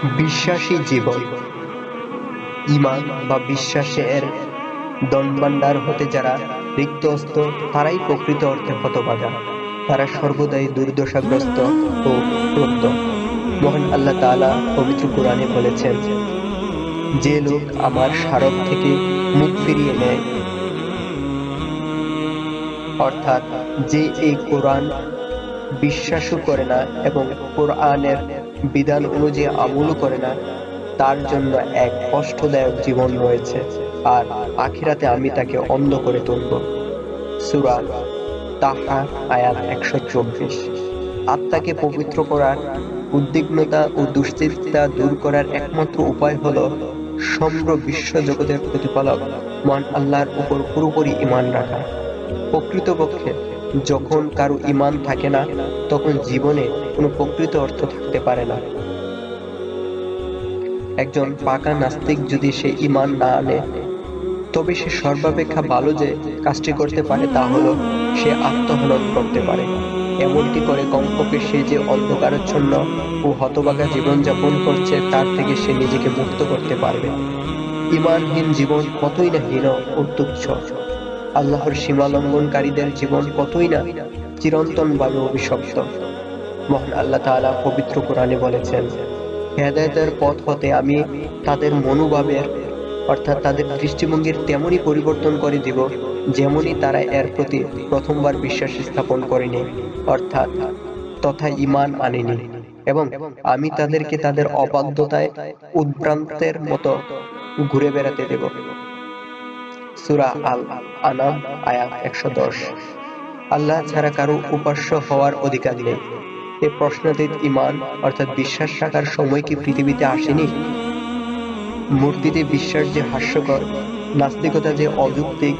বিশ্বাসী জীবন। ঈমান বা বিশ্বাসের ধনভাণ্ডার হতে যারা রিক্তহস্ত, তারাই প্রকৃত অর্থে হতভাগা। তারা সর্বদাই দুর্দশাগ্রস্ত ও ক্রুদ্ধ। মহান আল্লাহ তাআলা পবিত্র কোরআনে বলেছেন, যে লোক আমার স্মারক থেকে মুখ ফিরিয়ে নেয়, অর্থাৎ যে এই কোরআন বিশ্বাসও করে না এবং কোরআনের বিধান অনুযায়ী আমলও করে না, তার জন্য এক কষ্টদায়ক জীবন রয়েছে, আর আখিরাতে আমি তাকে অন্ধ করে তুলব। সূরা তাহা আয়াত ১২৪। আত্মাকে পবিত্র করার, উদ্বিগ্নতা ও দুশ্চিন্তা দূর করার একমাত্র উপায় হলো সমগ্র বিশ্ব জগতের প্রতিপালক মহান আল্লাহর উপর পুরোপুরি ঈমান রাখা। প্রকৃতপক্ষে যখন কারো ঈমান থাকে না, তখন জীবনে কোনো প্রকৃত অর্থ থাকতে পারে না। একজন পাকা নাস্তিক যদি সে ঈমান না আনে, তবে সে সর্বাপেক্ষা ভালো যে কাজটি করতে পারে তা হলো সে আত্মহনন করতে পারে। এমনটি করে কমপক্ষে সে যে অন্ধকারাচ্ছন্ন ও হতভাগা জীবনযাপন করছে তার থেকে সে নিজেকে মুক্ত করতে পারবে। ঈমানহীন জীবন কতই না হীন ও তুচ্ছ। আল্লাহর সীমা লঙ্ঘনকারীদের জীবন কতই না চিরন্তনভাবে অভিশপ্ত। মহান আল্লাহ তাআলা পবিত্র কোরআনে বলেছেন, হেদায়েতের পথ হতে আমি তাদের মনোভাবের, অর্থাৎ তাদের দৃষ্টিভঙ্গির তেমনই পরিবর্তন করে দিব, যেমনই তারা এর প্রতি প্রথমবার বিশ্বাস স্থাপন করেনি, অর্থাৎ তথা ঈমান আনেনি, এবং আমি তাদেরকে তাদের অবাধ্যতায় উদ্ভ্রান্তের মতো ঘুরে বেড়াতে দেব। সূরা আল আনাম আয়াত ১১০। আল্লাহ ছাড়া কারো উপাস্য হওয়ার অধিকার নেই। এ প্রশ্নাতীত ঈমান অর্থাৎ বিশ্বাস রাখার সময় কি পৃথিবীতে আসেনি? মূর্তিতে বিশ্বাস যে হাস্যকর, নাস্তিকতা যে অযৌক্তিক,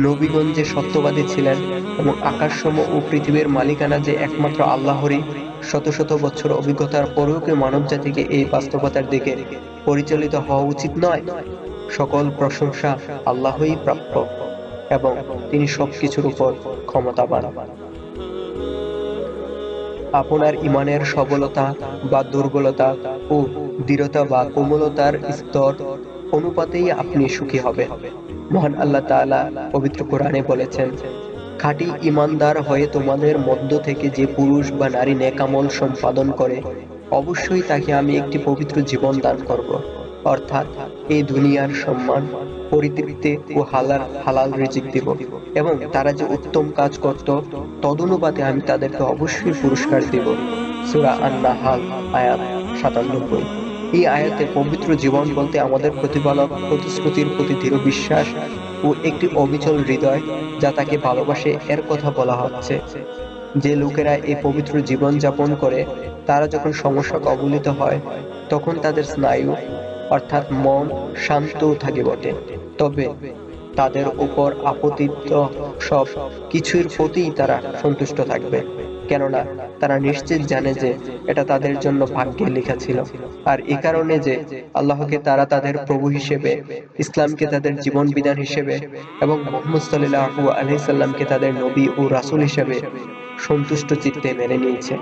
নবীগণ যে সত্যবাদী ছিলেন এবং আকাশসমূহ ও পৃথিবীর মালিকানা যে একমাত্র আল্লাহরই, শত শত বছর অভিজ্ঞতার পরেও কি মানবজাতিকে এই বাস্তবতার দিকে পরিচালিত হওয়া উচিত নয়? সকল প্রশংসা আল্লাহই প্রাপ্য এবং তিনি সবকিছুর উপর ক্ষমতাবান। আপনার ঈমানের সবলতা বা দুর্বলতা ও দৃঢ়তা বা কোমলতার স্তর অনুপাতেই আপনি সুখী হবেন। মহান আল্লাহ তাআলা পবিত্র কোরআনে বলেছেন, খাঁটি ঈমানদার হয়ে তোমাদের মধ্য থেকে যে পুরুষ বা নারী নেক আমল সম্পাদন করে, অবশ্যই তাকে আমি একটি পবিত্র জীবন দান করব, অর্থাৎ এই দুনিয়ার সম্মান, পরিতৃপ্তি ও হালাল রিজিক দিব, এবং তারা যে উত্তম কাজ করত তদনুপাতে আমি তাদেরকে অবশ্যই পুরস্কার দিব। সূরা আন-নাহাল আয়াত ৯৭। এই আয়াতে পবিত্র জীবন বলতে আমাদের প্রতিপালক প্রতিশ্রুতির প্রতি দৃঢ় বিশ্বাস ও একটি অবিচল হৃদয় যা তাকে ভালোবাসে এর কথা বলা হচ্ছে। যে লোকেরা এই পবিত্র জীবন যাপন করে, তারা যখন সমস্যা কবলিত হয়, তখন তাদের স্নায়ু অর্থাৎ মন শান্তও থাকে বটে, তবে তাদের উপর আপতিত সব কিছুর প্রতিই তারা সন্তুষ্ট থাকবে, কেননা তারা নিশ্চিত জানে যে এটা তাদের জন্য ভাগ্যে লেখা ছিল। আর এই কারণে যে আল্লাহকে তারা তাদের প্রভু হিসেবে, ইসলামকে তাদের জীবন বিধান হিসেবে এবং মুহাম্মদ সাল্লাল্লাহু আলাইহি সাল্লামকে তাদের নবী ও রাসূল হিসেবে সন্তুষ্ট চিত্তে মেনে নিয়েছে।